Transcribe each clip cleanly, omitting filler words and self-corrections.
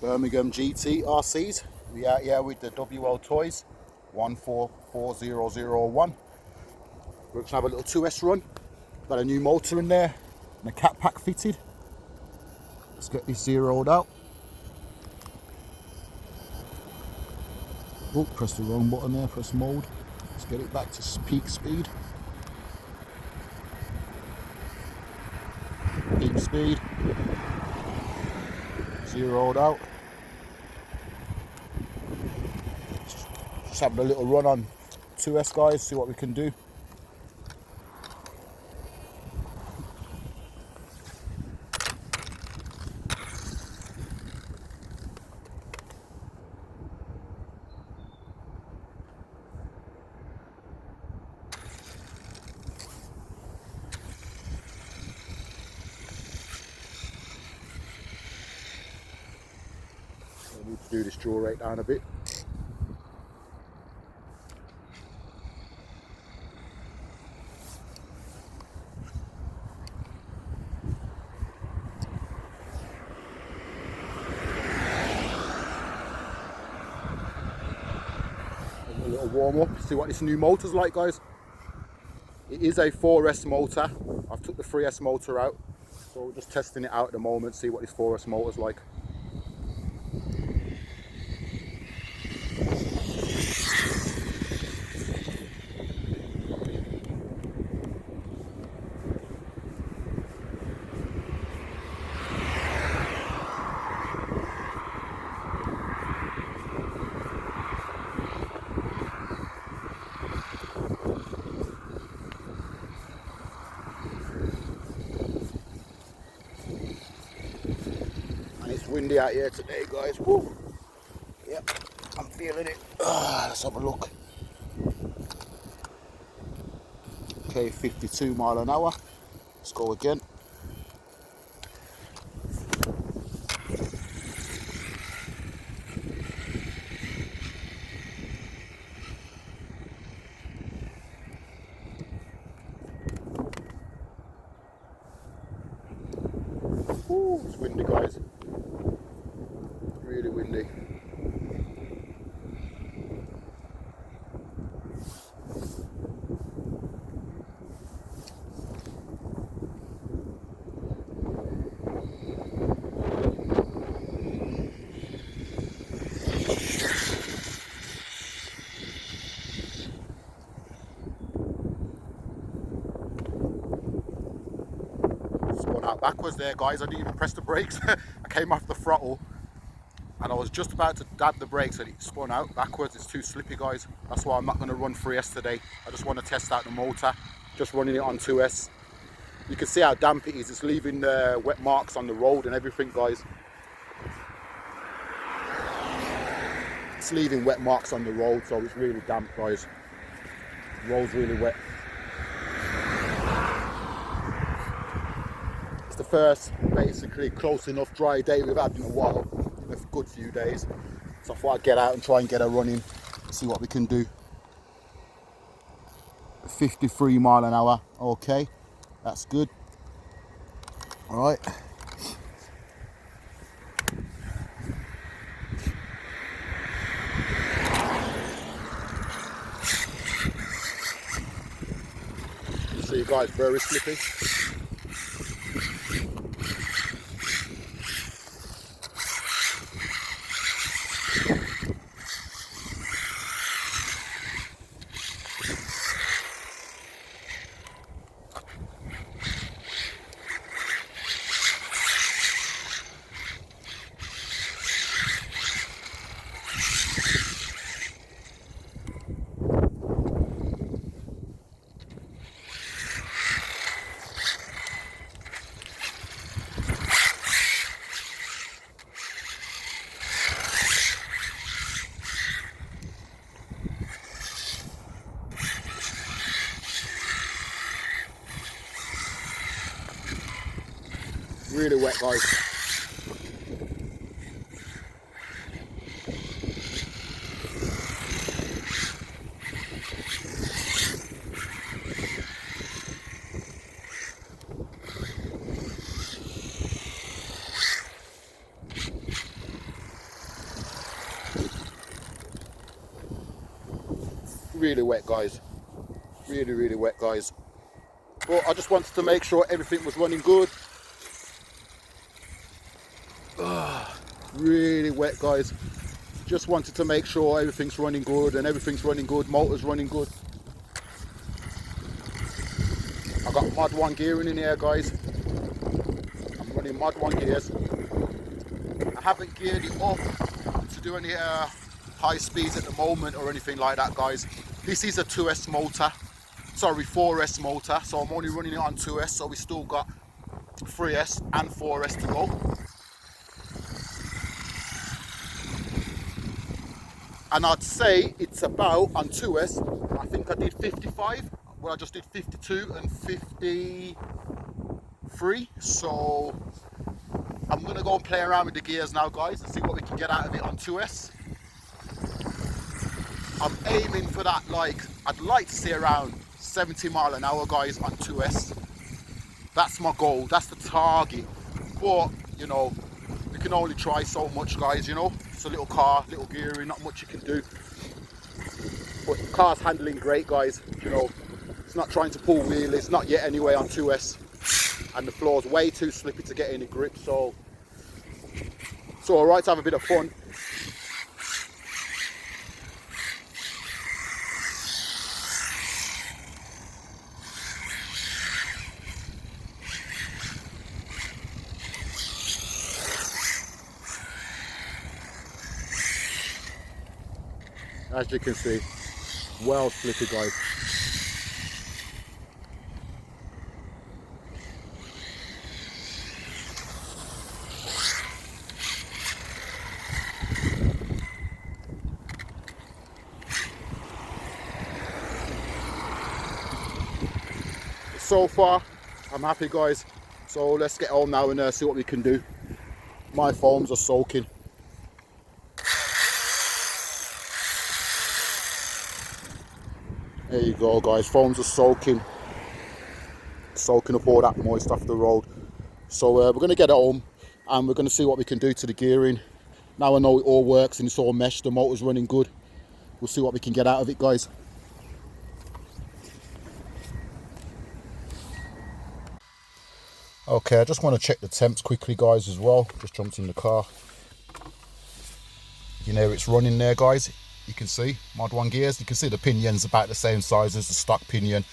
Birmingham GT RCs. We out here with the Wltoys 144001. We're going to have a little 2S run. Got a new motor in there and a cat pack fitted. Let's get this zeroed out. Oh, press the wrong button there, press mode. Let's get it back to peak speed. Peak speed. Zeroed out. Just having a little run on 2S, guys, see what we can do. I need to do this draw rate down a bit. A little warm up, see what this new motor's like, guys. It is a 4S motor. I've took the 3S motor out, so we're just testing it out at the moment, see what this 4S motor's like. And it's windy out here today, guys. Woo. Yep, I'm feeling it. Let's have a look. Okay, 52 mile an hour. Let's go again. Ooh, it's windy, guys. Really windy. Going out backwards there, guys. I didn't even press the brakes. I came off the throttle and I was just about to dab the brakes and it spun out backwards. It's too slippy, guys. That's why I'm not going to run 3S today. I just want to test out the motor, just running it on 2S. You can see how damp it is. It's leaving wet marks on the road and everything, guys. It's leaving wet marks on the road, so it's really damp, guys. The road's really wet. The first basically close enough dry day we've had in a while, in a good few days, so I thought I'd get out and try and get a run in, see what we can do. 53 mile an hour, okay, that's good. All right, see you guys, very slippy. Really wet, guys. really wet, guys. Really wet, guys. But I just wanted to make sure everything was running good. Really wet, guys. Just wanted to make sure everything's running good, and everything's running good. Motor's running good. I got mod 1 gearing in here, guys. I'm running mod 1 gears. I haven't geared it up to do any high speeds at the moment or anything like that, guys. This is a 2S motor, sorry, 4S motor, so I'm only running it on 2S, so we still got 3S and 4S to go. And I'd say it's about, on 2S, I think I did 55, well I just did 52 and 53, so I'm going to go and play around with the gears now, guys, and see what we can get out of it on 2S. I'm aiming for that, like, I'd like to see around 70 mile an hour, guys, on 2S. That's my goal, that's the target. But, you know, we can only try so much, guys, you know. It's a little car, little gearing, not much you can do. But the car's handling great, guys, you know. It's not trying to pull wheelies, not yet anyway on 2S. And the floor's way too slippy to get any grip, so it's alright to have a bit of fun. As you can see, well slippy, guys. So far, I'm happy, guys. So let's get home now and see what we can do. My foams are soaking. There you go, guys. Foams are soaking up all that moist off the road. So we're going to get it home and we're going to see what we can do to the gearing. Now I know it all works and it's all meshed. The motor's running good. We'll see what we can get out of it, guys. Okay, I just want to check the temps quickly, guys, as well. Just jumped in the car. You know, it's running there, guys. You can see mod 1 gears. You can see the pinion's about the same size as the stock pinion.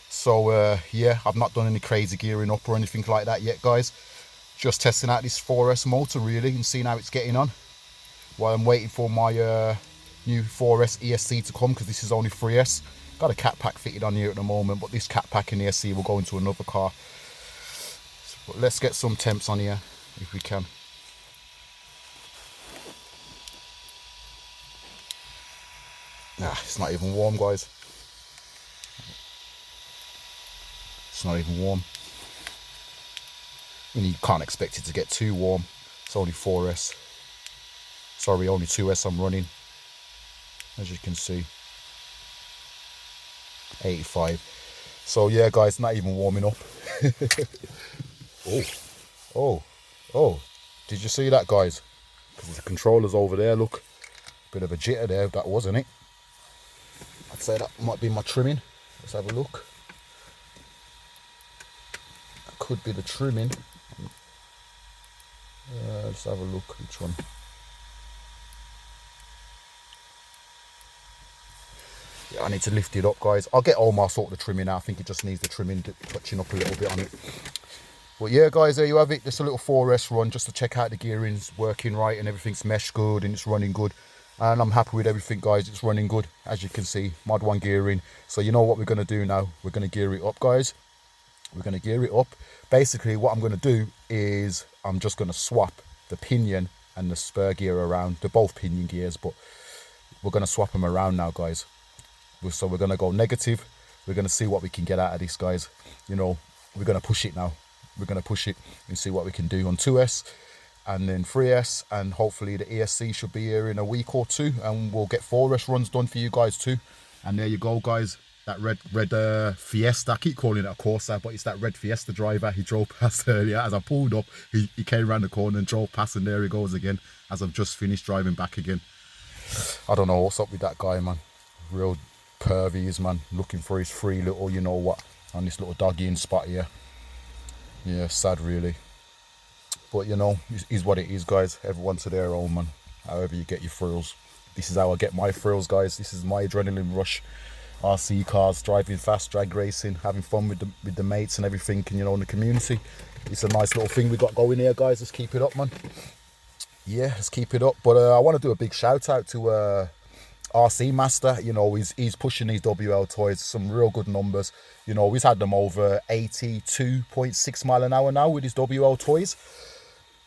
So yeah, I've not done any crazy gearing up or anything like that yet, guys. Just testing out this 4S motor really and seeing how it's getting on while I'm waiting for my new 4S ESC to come, because this is only 3S. Got a cat pack fitted on here at the moment, but this cat pack and ESC will go into another car. But let's get some temps on here if we can. Nah, it's not even warm, guys. It's not even warm. I mean, you can't expect it to get too warm. It's only 4S. Sorry, only 2S I'm running. As you can see. 85. So yeah, guys, not even warming up. Oh. Did you see that, guys? Because the controller's over there, look. Bit of a jitter there, that wasn't it. I'd say that might be my trimming. Let's have a look. That could be the trimming. Let's have a look, which one. Yeah, I need to lift it up, guys. I'll get all my sort of trimming now. I think it just needs the trimming touching up a little bit on it. But yeah, guys, there you have it. Just a little 4S run just to check out the gearing's working right and everything's meshed good and it's running good. And I'm happy with everything, guys. It's running good, as you can see. Mod 1 gearing. So you know what we're going to do now. We're going to gear it up, guys. We're going to gear it up. Basically, what I'm going to do is I'm just going to swap the pinion and the spur gear around. They're both pinion gears, but we're going to swap them around now, guys. So we're going to go negative. We're going to see what we can get out of this, guys. You know, we're going to push it now. We're going to push it and see what we can do on 2S and then 3S, and hopefully the ESC should be here in a week or two, and we'll get 4S runs done for you guys too. And there you go, guys. That red Fiesta, I keep calling it a Corsa, but it's that red Fiesta driver. He drove past earlier. As I pulled up, he came around the corner and drove past, and there he goes again as I've just finished driving back again. I don't know what's up with that guy, man. Real pervy is, man, looking for his free little, you know what, on this little doggy in spot here. Yeah, sad really. But you know, is what it is, guys. Everyone to their own, man. However you get your thrills. This is how I get my thrills, guys. This is my adrenaline rush. RC cars, driving fast, drag racing, having fun with the mates and everything, and you know, in the community. It's a nice little thing we got going here, guys. Let's keep it up, man. Yeah, let's keep it up. But I want to do a big shout out to RC Master. You know, he's pushing these Wltoys, some real good numbers. You know, he's had them over 82.6 mile an hour now with his Wltoys.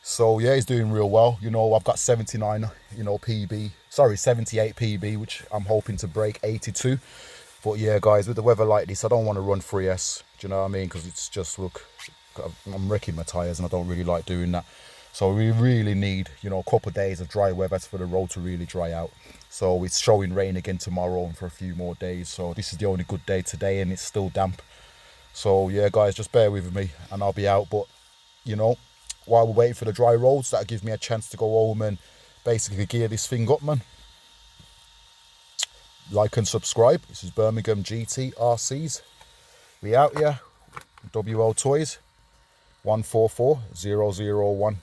So yeah, he's doing real well. You know, I've got 79, you know, PB, sorry, 78 PB, which I'm hoping to break 82. But yeah, guys, with the weather like this, I don't want to run 3S. Do you know what I mean? Because it's just, look, I'm wrecking my tyres and I don't really like doing that. So we really need, you know, a couple of days of dry weather for the road to really dry out. So it's showing rain again tomorrow and for a few more days. So this is the only good day today and it's still damp. So yeah, guys, just bear with me and I'll be out. But, you know, while we're waiting for the dry roads, that'll give me a chance to go home and basically gear this thing up, man. Like and subscribe. This is Birmingham GT RCs. We out here. Wltoys 144001.